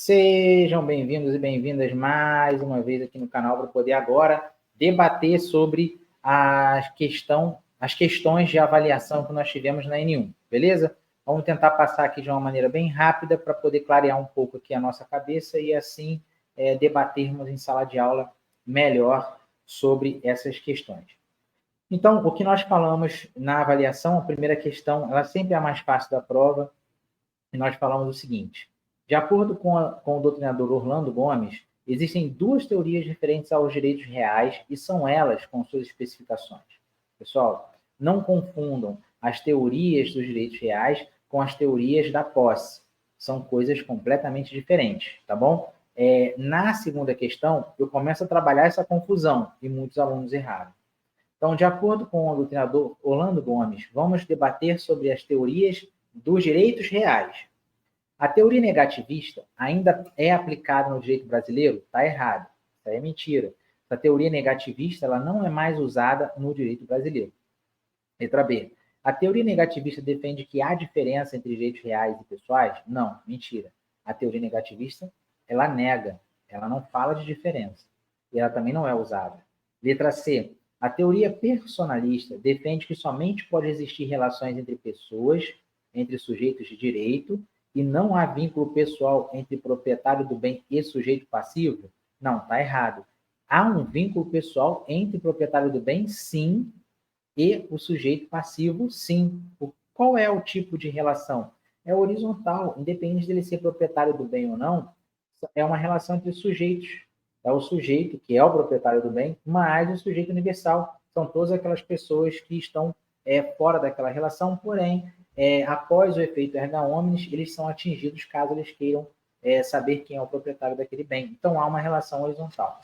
Sejam bem-vindos e bem-vindas mais uma vez aqui no canal para poder agora debater sobre as questões de avaliação que nós tivemos na N1, beleza? Vamos tentar passar aqui de uma maneira bem rápida para poder clarear um pouco aqui a nossa cabeça e assim debatermos em sala de aula melhor sobre essas questões. Então, o que nós falamos na avaliação, a primeira questão, ela sempre é a mais fácil da prova, e nós falamos o seguinte: de acordo com o doutrinador Orlando Gomes, existem duas teorias referentes aos direitos reais e são elas com suas especificações. Pessoal, não confundam as teorias dos direitos reais com as teorias da posse. São coisas completamente diferentes, tá bom? Na segunda questão, eu começo a trabalhar essa confusão e muitos alunos erraram. Então, de acordo com o doutrinador Orlando Gomes, vamos debater sobre as teorias dos direitos reais. A teoria negativista ainda é aplicada no direito brasileiro? Está errado. Isso aí é mentira. Essa teoria negativista ela não é mais usada no direito brasileiro. Letra B. A teoria negativista defende que há diferença entre direitos reais e pessoais? Não, mentira. A teoria negativista, ela nega, ela não fala de diferença. E ela também não é usada. Letra C. A teoria personalista defende que somente pode existir relações entre pessoas, entre sujeitos de direito, e não há vínculo pessoal entre proprietário do bem e sujeito passivo? Não, está errado. Há um vínculo pessoal entre proprietário do bem, sim, e o sujeito passivo, sim. Qual é o tipo de relação? É horizontal, independente dele ser proprietário do bem ou não, é uma relação entre sujeitos. É o sujeito, que é o proprietário do bem, mas o sujeito universal. São todas aquelas pessoas que estão fora daquela relação, porém, após o efeito erga omnes, eles são atingidos caso eles queiram saber quem é o proprietário daquele bem. Então, há uma relação horizontal.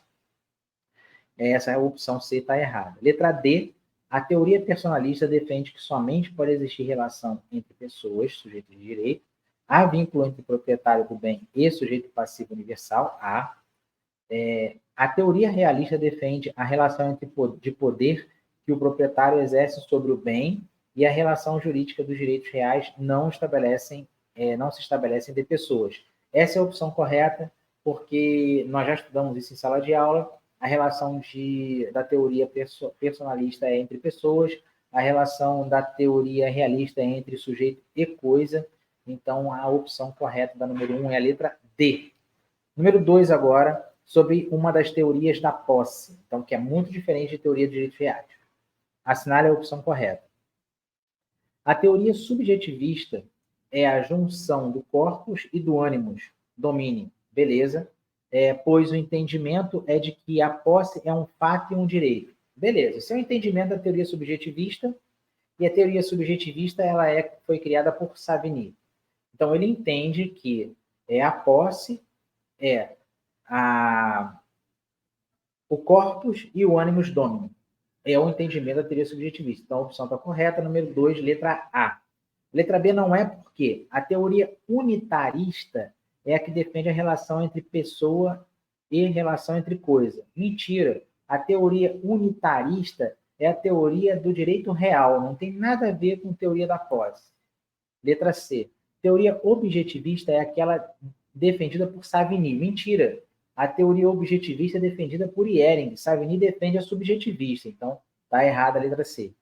Essa é a opção C, está errada. Letra D, a teoria personalista defende que somente pode existir relação entre pessoas, sujeitos de direito, há vínculo entre proprietário do bem e sujeito passivo universal, A. A teoria realista defende a relação de poder que o proprietário exerce sobre o bem e a relação jurídica dos direitos reais não se estabelecem de pessoas. Essa é a opção correta, porque nós já estudamos isso em sala de aula. A relação da teoria personalista é entre pessoas, a relação da teoria realista é entre sujeito e coisa. Então, a opção correta da número 1 é a letra D. Número 2 agora, sobre uma das teorias da posse, então, que é muito diferente de teoria de direitos reais. Assinale a opção correta. A teoria subjetivista é a junção do corpus e do ânimos, domínio, beleza? Pois o entendimento é de que a posse é um fato e um direito. Beleza, esse é o entendimento da teoria subjetivista, e a teoria subjetivista ela foi criada por Savigny. Então, ele entende que a posse é o corpus e o animus domini. É o entendimento da teoria subjetivista. Então, a opção está correta. Número 2, letra A. Letra B não é porque a teoria unitarista é a que defende a relação entre pessoa e relação entre coisa. Mentira. A teoria unitarista é a teoria do direito real. Não tem nada a ver com teoria da posse. Letra C. Teoria objetivista é aquela defendida por Savigny. Mentira. A teoria objetivista é defendida por Ehring. Savigny defende a subjetivista. Então, está errada a letra C.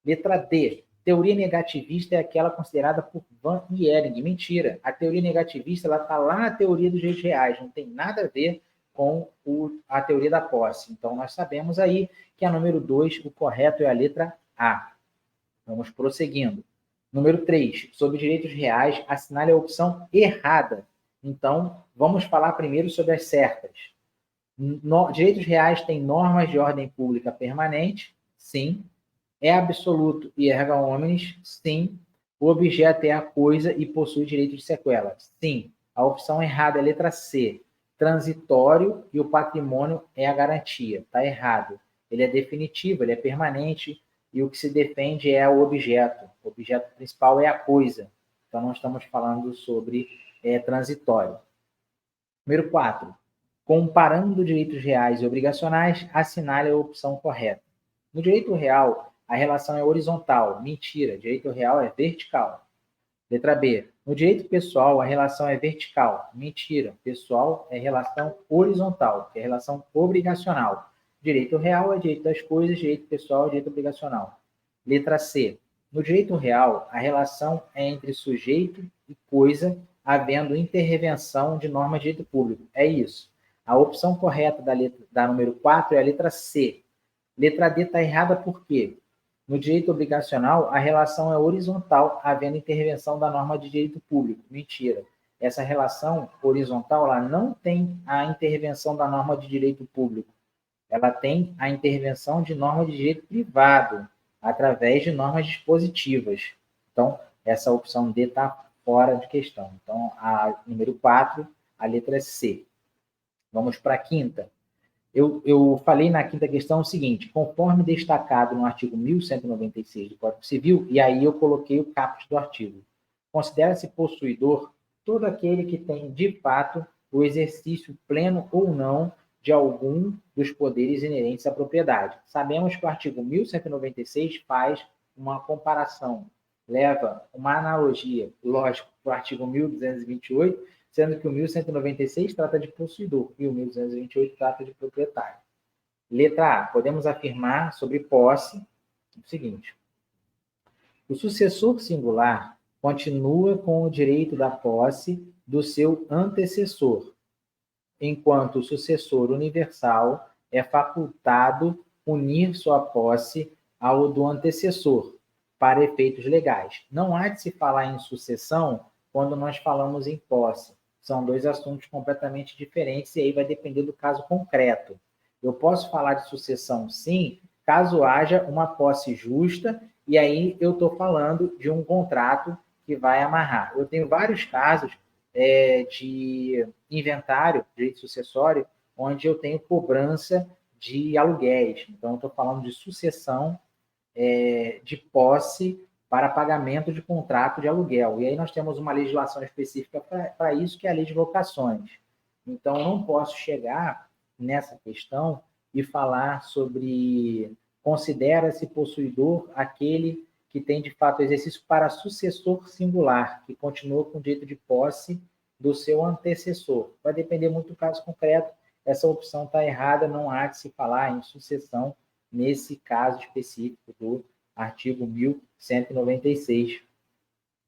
Letra D. Teoria negativista é aquela considerada por Van e Ehring. Mentira. A teoria negativista está lá na teoria dos direitos reais. Não tem nada a ver com a teoria da posse. Então, nós sabemos aí que a número 2, o correto é a letra A. Vamos prosseguindo. Número 3, sobre direitos reais, assinale a opção errada. Então, vamos falar primeiro sobre as certas. Direitos reais têm normas de ordem pública permanente? Sim. É absoluto e erga omnes? Sim. O objeto é a coisa e possui direito de sequela? Sim. A opção errada é a letra C. Transitório e o patrimônio é a garantia. Está errado. Ele é definitivo, ele é permanente, e o que se defende é o objeto. O objeto principal é a coisa. Então, não estamos falando sobre transitório. Número 4. Comparando direitos reais e obrigacionais, assinale a opção correta. No direito real, a relação é horizontal. Mentira. Direito real é vertical. Letra B. No direito pessoal, a relação é vertical. Mentira. Pessoal é relação horizontal, que é relação obrigacional. Direito real é direito das coisas, direito pessoal é direito obrigacional. Letra C. No direito real, a relação é entre sujeito e coisa, havendo intervenção de norma de direito público. É isso. A opção correta da número 4 é a letra C. Letra D está errada por quê? No direito obrigacional, a relação é horizontal, havendo intervenção da norma de direito público. Mentira. Essa relação horizontal ela não tem a intervenção da norma de direito público. Ela tem a intervenção de norma de direito privado, através de normas dispositivas. Então, essa opção D está fora de questão. Então, a número 4, a letra C. Vamos para a quinta. Eu falei na quinta questão o seguinte, conforme destacado no artigo 1196 do Código Civil, e aí eu coloquei o caput do artigo, considera-se possuidor todo aquele que tem, de fato, o exercício pleno ou não de algum dos poderes inerentes à propriedade. Sabemos que o artigo 1196 faz uma comparação, leva uma analogia, lógico, para o artigo 1228, sendo que o 1196 trata de possuidor e o 1228 trata de proprietário. Letra A. Podemos afirmar sobre posse o seguinte. O sucessor singular continua com o direito da posse do seu antecessor, enquanto o sucessor universal é facultado unir sua posse ao do antecessor, para efeitos legais. Não há de se falar em sucessão quando nós falamos em posse. São dois assuntos completamente diferentes e aí vai depender do caso concreto. Eu posso falar de sucessão, sim, caso haja uma posse justa e aí eu estou falando de um contrato que vai amarrar. Eu tenho vários casos de inventário, direito sucessório, onde eu tenho cobrança de aluguéis. Então, eu estou falando de sucessão de posse para pagamento de contrato de aluguel. E aí nós temos uma legislação específica para isso, que é a lei de locações. Então, eu não posso chegar nessa questão e falar sobre considera-se possuidor aquele que tem, de fato, exercício para sucessor singular, que continua com o direito de posse do seu antecessor. Vai depender muito do caso concreto. Essa opção está errada, não há de se falar em sucessão nesse caso específico do artigo 1196.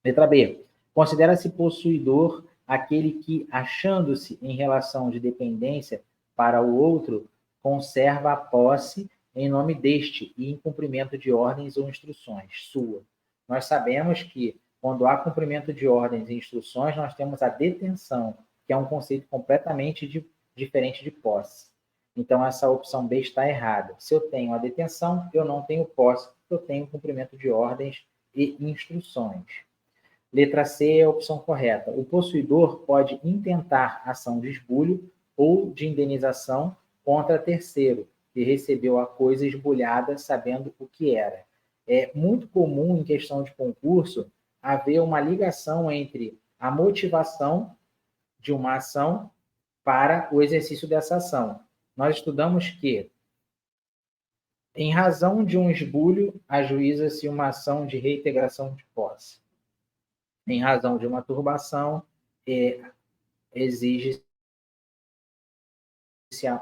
Letra B. Considera-se possuidor aquele que, achando-se em relação de dependência para o outro, conserva a posse em nome deste e em cumprimento de ordens ou instruções sua. Nós sabemos que, quando há cumprimento de ordens e instruções, nós temos a detenção, que é um conceito completamente diferente de posse. Então, essa opção B está errada. Se eu tenho a detenção, eu não tenho posse, eu tenho cumprimento de ordens e instruções. Letra C é a opção correta. O possuidor pode intentar ação de esbulho ou de indenização contra terceiro, que recebeu a coisa esbulhada sabendo o que era. É muito comum em questão de concurso haver uma ligação entre a motivação de uma ação para o exercício dessa ação. Nós estudamos que, em razão de um esbulho, ajuiza-se uma ação de reintegração de posse. Em razão de uma turbação, exige-se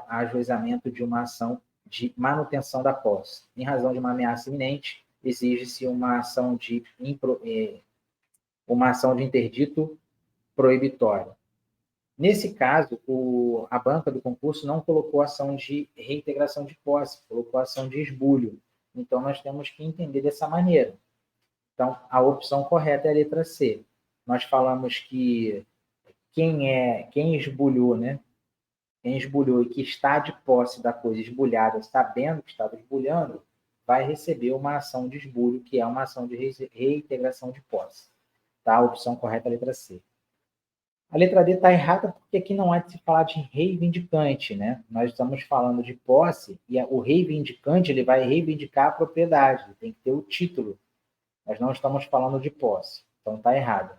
ajuizamento de uma ação de manutenção da posse. Em razão de uma ameaça iminente, exige-se uma ação de interdito proibitório. Nesse caso, a banca do concurso não colocou ação de reintegração de posse, colocou ação de esbulho. Então, nós temos que entender dessa maneira. Então, a opção correta é a letra C. Nós falamos que quem esbulhou, né? Quem esbulhou e que está de posse da coisa esbulhada, sabendo que estava esbulhando, vai receber uma ação de esbulho, que é uma ação de reintegração de posse. Tá? A opção correta é a letra C. A letra D está errada porque aqui não há de se falar de reivindicante, né? Nós estamos falando de posse e o reivindicante ele vai reivindicar a propriedade, tem que ter o título. Nós não estamos falando de posse, então está errado.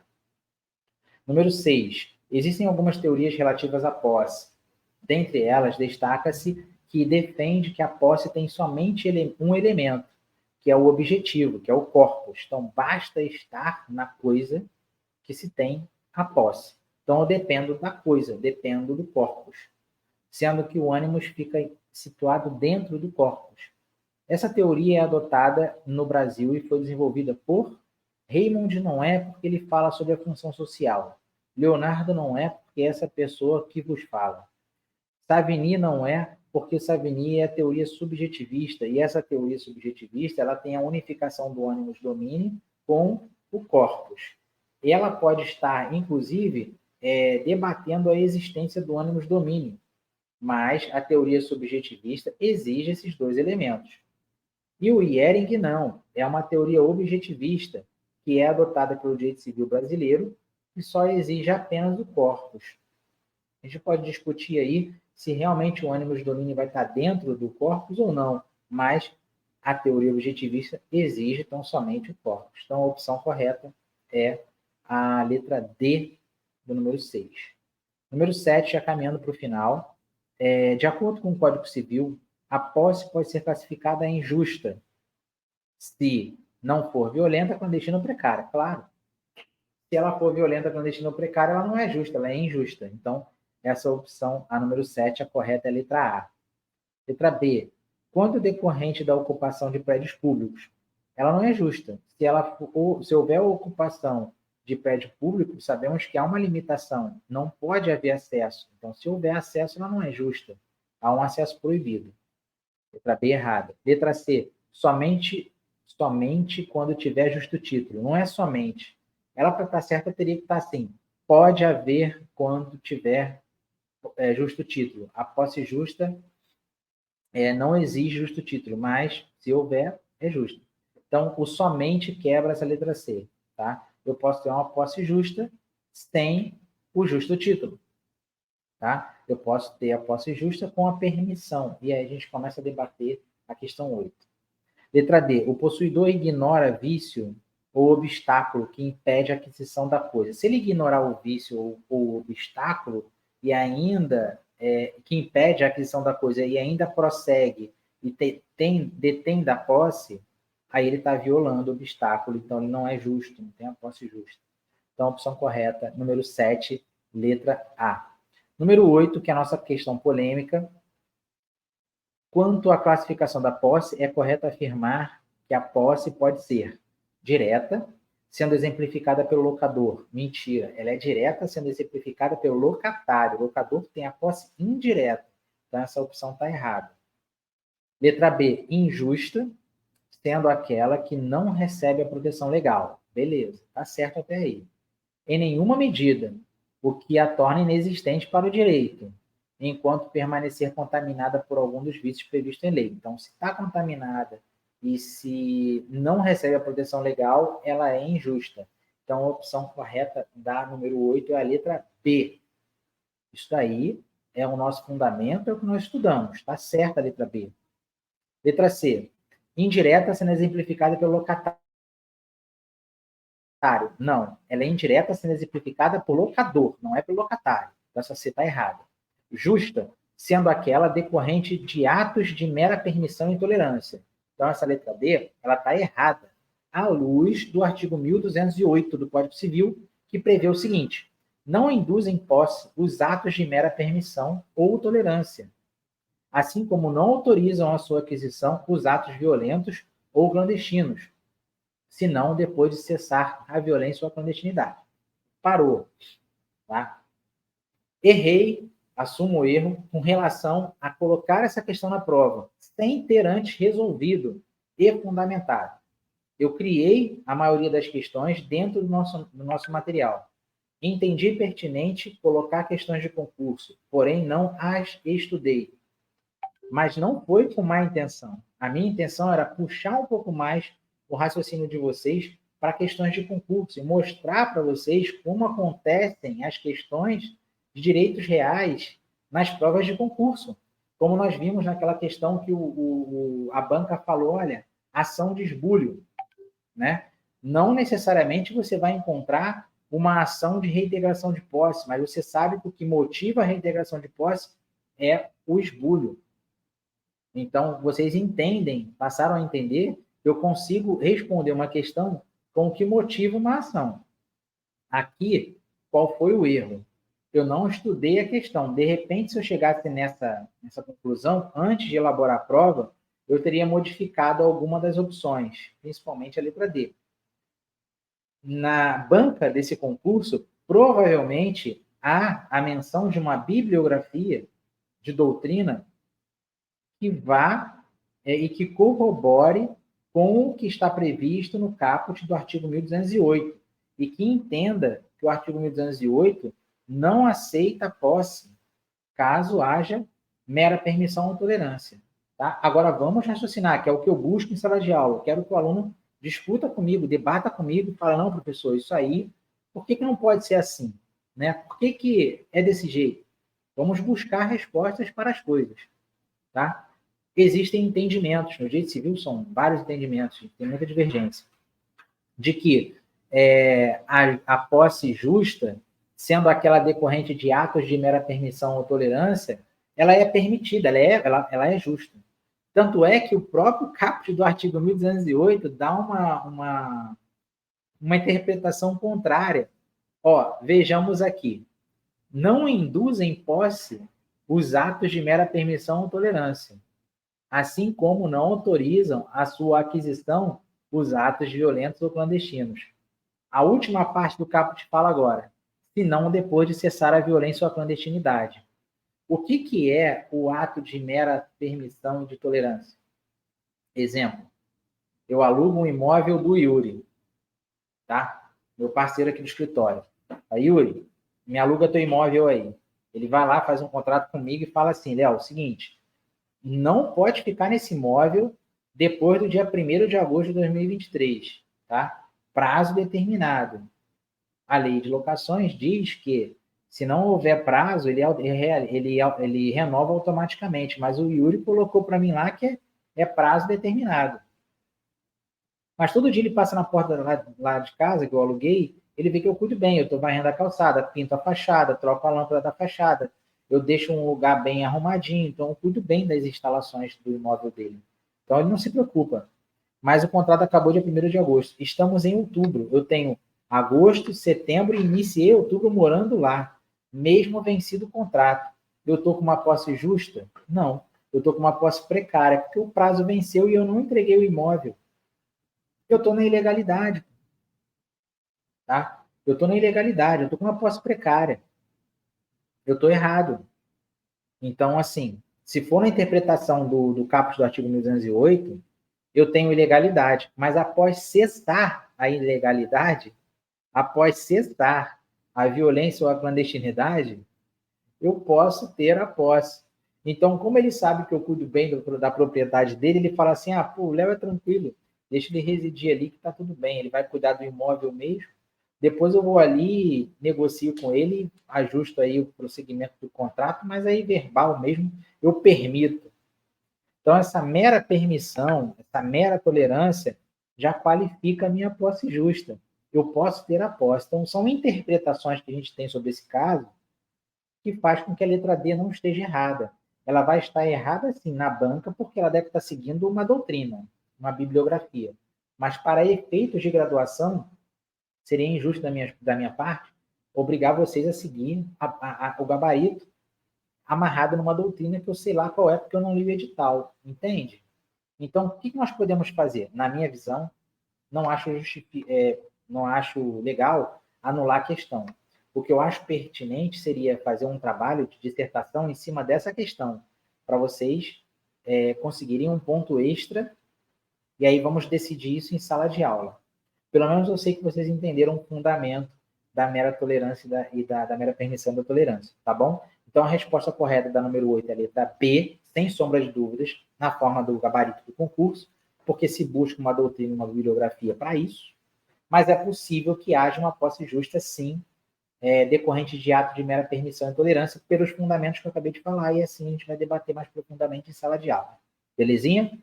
Número 6. Existem algumas teorias relativas à posse. Dentre elas, destaca-se que defende que a posse tem somente um elemento, que é o objetivo, que é o corpus. Então, basta estar na coisa que se tem a posse. Então, eu dependo da coisa, dependo do corpus, sendo que o ânimos fica situado dentro do corpus. Essa teoria é adotada no Brasil e foi desenvolvida por Raymond Noé, porque ele fala sobre a função social. Leonardo não é, porque é essa pessoa que vos fala. Savigny não é, porque Savigny é a teoria subjetivista, e essa teoria subjetivista ela tem a unificação do ânimos domini com o corpus. Ela pode estar, inclusive, debatendo a existência do ânimos domini, mas a teoria subjetivista exige esses dois elementos. E o Ehring não, é uma teoria objetivista, que é adotada pelo direito civil brasileiro e só exige apenas o corpus. A gente pode discutir aí se realmente o ânimos domini vai estar dentro do corpus ou não, mas a teoria objetivista exige tão somente o corpus. Então, a opção correta é a letra D do número 6. Número 7, já caminhando para o final. De acordo com o Código Civil, a posse pode ser classificada injusta se não for violenta, clandestina ou precária. Claro. Se ela for violenta, clandestina ou precária, ela não é justa, ela é injusta. Então, essa opção, a número 7, a correta é a letra A. Letra B. Quanto decorrente da ocupação de prédios públicos? Ela não é justa. Se houver ocupação de prédio público, sabemos que há uma limitação. Não pode haver acesso. Então, se houver acesso, ela não é justa. Há um acesso proibido. Letra B errada. Letra C. Somente quando tiver justo título. Não é somente. Ela, para estar certa, teria que estar assim. Pode haver quando tiver justo título. A posse justa não exige justo título, mas se houver, é justo. Então, o somente quebra essa letra C. Tá? Eu posso ter uma posse justa sem o justo título. Tá? Eu posso ter a posse justa com a permissão. E aí a gente começa a debater a questão 8. Letra D. O possuidor ignora vício ou obstáculo que impede a aquisição da coisa. Se ele ignorar o vício ou o obstáculo e ainda que impede a aquisição da coisa e ainda prossegue e detém da posse, aí ele está violando o obstáculo, então ele não é justo, não tem a posse justa. Então, a opção correta, número 7, letra A. Número 8, que é a nossa questão polêmica. Quanto à classificação da posse, é correto afirmar que a posse pode ser direta, sendo exemplificada pelo locador. Mentira, ela é direta, sendo exemplificada pelo locatário. O locador tem a posse indireta. Então, essa opção está errada. Letra B, injusta, sendo aquela que não recebe a proteção legal. Beleza, está certo até aí. Em nenhuma medida, o que a torna inexistente para o direito, enquanto permanecer contaminada por algum dos vícios previstos em lei. Então, se está contaminada e se não recebe a proteção legal, ela é injusta. Então, a opção correta da número 8 é a letra B. Isso aí é o nosso fundamento, é o que nós estudamos. Está certa a letra B. Letra C. Indireta sendo exemplificada pelo locatário. Não, ela é indireta sendo exemplificada por locador, não é pelo locatário. Então, essa C está errada. Justa, sendo aquela decorrente de atos de mera permissão e intolerância. Então, essa letra D, ela está errada, à luz do artigo 1208 do Código Civil, que prevê o seguinte: não induzem posse os atos de mera permissão ou tolerância, assim como não autorizam a sua aquisição os atos violentos ou clandestinos, senão depois de cessar a violência ou a clandestinidade. Parou. Tá? Errei, assumo o erro, com relação a colocar essa questão na prova, sem ter antes resolvido e fundamentado. Eu criei a maioria das questões dentro do nosso material. Entendi pertinente colocar questões de concurso, porém não as estudei. Mas não foi com má intenção. A minha intenção era puxar um pouco mais o raciocínio de vocês para questões de concurso e mostrar para vocês como acontecem as questões de direitos reais nas provas de concurso. Como nós vimos naquela questão que a banca falou, olha, ação de esbulho, né? Não necessariamente você vai encontrar uma ação de reintegração de posse, mas você sabe que o que motiva a reintegração de posse é o esbulho. Então, vocês entendem, passaram a entender, eu consigo responder uma questão com o que motiva uma ação. Aqui, qual foi o erro? Eu não estudei a questão. De repente, se eu chegasse nessa conclusão, antes de elaborar a prova, eu teria modificado alguma das opções, principalmente a letra D. Na banca desse concurso, provavelmente há a menção de uma bibliografia de doutrina que vá e que corrobore com o que está previsto no caput do artigo 1208 e que entenda que o artigo 1208 não aceita posse caso haja mera permissão ou tolerância. Tá? Agora vamos raciocinar, que é o que eu busco em sala de aula. Eu quero que o aluno discuta comigo, debata comigo e fale, não, professor, isso aí, por que não pode ser assim? Né? Por que é desse jeito? Vamos buscar respostas para as coisas. Tá? Existem entendimentos, no direito civil são vários entendimentos, tem muita divergência, de que a posse justa, sendo aquela decorrente de atos de mera permissão ou tolerância, ela é permitida, ela é justa. Tanto é que o próprio caput do artigo 1208 dá uma interpretação contrária. Ó, vejamos aqui. Não induzem posse os atos de mera permissão ou tolerância, assim como não autorizam a sua aquisição os atos violentos ou clandestinos. A última parte do caput fala agora, se não depois de cessar a violência ou a clandestinidade. O que é o ato de mera permissão e de tolerância? Exemplo, eu alugo um imóvel do Yuri, tá? Meu parceiro aqui do escritório. A Yuri, me aluga teu imóvel aí. Ele vai lá, faz um contrato comigo e fala assim, Léo, seguinte, não pode ficar nesse imóvel depois do dia 1º de agosto de 2023, tá? Prazo determinado. A lei de locações diz que, se não houver prazo, ele renova automaticamente, mas o Yuri colocou para mim lá que é prazo determinado. Mas todo dia ele passa na porta lá de casa, que eu aluguei, ele vê que eu cuido bem, eu estou varrendo a calçada, pinto a fachada, troco a lâmpada da fachada, eu deixo um lugar bem arrumadinho, então eu cuido bem das instalações do imóvel dele. Então ele não se preocupa. Mas o contrato acabou dia 1º de agosto. Estamos em outubro. Eu tenho agosto, setembro e iniciei outubro morando lá, mesmo vencido o contrato. Eu estou com uma posse justa? Não. Eu estou com uma posse precária, porque o prazo venceu e eu não entreguei o imóvel. Eu estou na ilegalidade. Tá? Eu estou na ilegalidade, eu estou com uma posse precária. Eu estou errado. Então, assim, se for na interpretação do caput do artigo 1208, eu tenho ilegalidade. Mas após cessar a ilegalidade, após cessar a violência ou a clandestinidade, eu posso ter a posse. Então, como ele sabe que eu cuido bem da propriedade dele, ele fala assim, pô, o Léo é tranquilo, deixa ele residir ali que está tudo bem, ele vai cuidar do imóvel mesmo, depois eu vou ali, negocio com ele, ajusto aí o prosseguimento do contrato, mas aí verbal mesmo, eu permito. Então, essa mera permissão, essa mera tolerância, já qualifica a minha posse justa. Eu posso ter a posse. Então, são interpretações que a gente tem sobre esse caso que faz com que a letra D não esteja errada. Ela vai estar errada, sim, na banca, porque ela deve estar seguindo uma doutrina, uma bibliografia. Mas, para efeitos de graduação, seria injusto da minha parte obrigar vocês a seguir o gabarito amarrado numa doutrina que eu sei lá qual é, porque eu não li o edital, entende? Então, o que nós podemos fazer? Na minha visão, não acho legal anular a questão. O que eu acho pertinente seria fazer um trabalho de dissertação em cima dessa questão, para vocês conseguirem um ponto extra, e aí vamos decidir isso em sala de aula. Pelo menos eu sei que vocês entenderam o fundamento da mera tolerância e da mera permissão da tolerância, tá bom? Então, a resposta correta da número 8 é a letra B, sem sombra de dúvidas, na forma do gabarito do concurso, porque se busca uma doutrina, uma bibliografia para isso, mas é possível que haja uma posse justa, sim, decorrente de ato de mera permissão e tolerância, pelos fundamentos que eu acabei de falar, e assim a gente vai debater mais profundamente em sala de aula. Belezinha?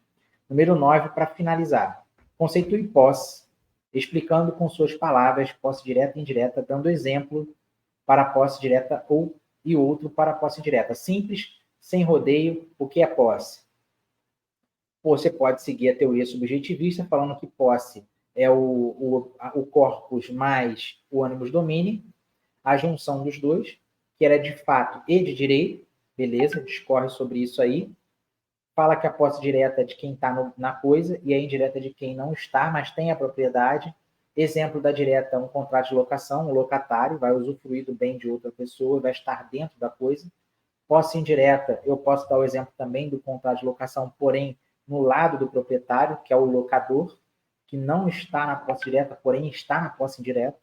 Número 9, para finalizar. Conceitue posse, explicando com suas palavras posse direta e indireta, dando exemplo para posse direta e outro para posse direta. Simples, sem rodeio, o que é posse? Você pode seguir a teoria subjetivista falando que posse é o corpus mais o animus domini, a junção dos dois, que era de fato e de direito, beleza, discorre sobre isso aí, fala que a posse direta é de quem está na coisa e a indireta é de quem não está, mas tem a propriedade. Exemplo da direta, um contrato de locação, o locatário vai usufruir do bem de outra pessoa, vai estar dentro da coisa. Posse indireta, eu posso dar o exemplo também do contrato de locação, porém, no lado do proprietário, que é o locador, que não está na posse direta, porém está na posse indireta.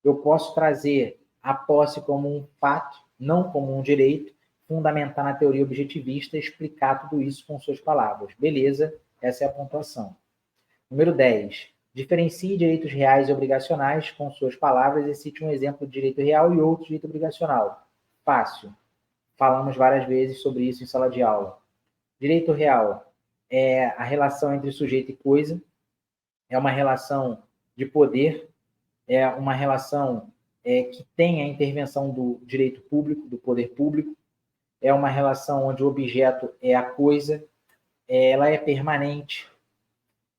Eu posso trazer a posse como um fato, não como um direito, fundamentar na teoria objetivista e explicar tudo isso com suas palavras. Beleza, essa é a pontuação. Número 10. Diferencie direitos reais e obrigacionais com suas palavras e cite um exemplo de direito real e outro direito obrigacional. Fácil. Falamos várias vezes sobre isso em sala de aula. Direito real é a relação entre sujeito e coisa, é uma relação de poder, é uma relação que tem a intervenção do direito público, do poder público, é uma relação onde o objeto é a coisa, ela é permanente,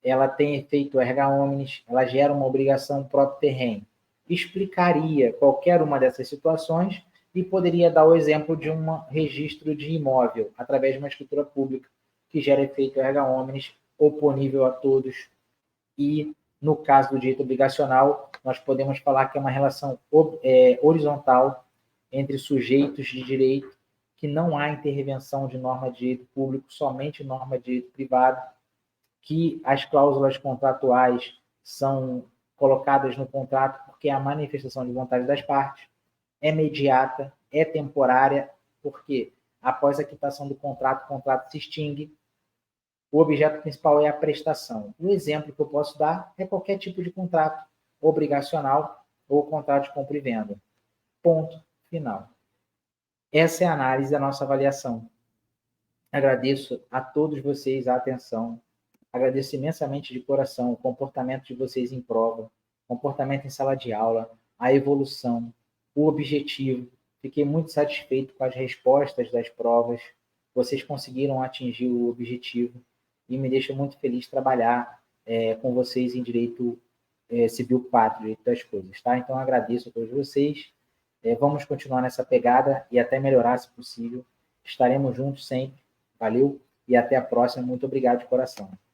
ela tem efeito erga omnes, ela gera uma obrigação próprio terreno. Explicaria qualquer uma dessas situações e poderia dar o exemplo de um registro de imóvel através de uma escritura pública que gera efeito erga omnes, oponível a todos. E, no caso do direito obrigacional, nós podemos falar que é uma relação horizontal entre sujeitos de direito, que não há intervenção de norma de direito público, somente norma de direito privado, que as cláusulas contratuais são colocadas no contrato porque é a manifestação de vontade das partes, é imediata, é temporária, porque após a quitação do contrato, o contrato se extingue, o objeto principal é a prestação. O exemplo que eu posso dar é qualquer tipo de contrato obrigacional ou contrato de compra e venda. Ponto final. Essa é a análise da nossa avaliação. Agradeço a todos vocês a atenção. Agradeço imensamente de coração o comportamento de vocês em prova, comportamento em sala de aula, a evolução, o objetivo. Fiquei muito satisfeito com as respostas das provas. Vocês conseguiram atingir o objetivo e me deixa muito feliz trabalhar com vocês em Direito Civil 4, Direito das Coisas. Tá? Então, agradeço a todos vocês. Vamos continuar nessa pegada e até melhorar, se possível. Estaremos juntos sempre. Valeu e até a próxima. Muito obrigado de coração.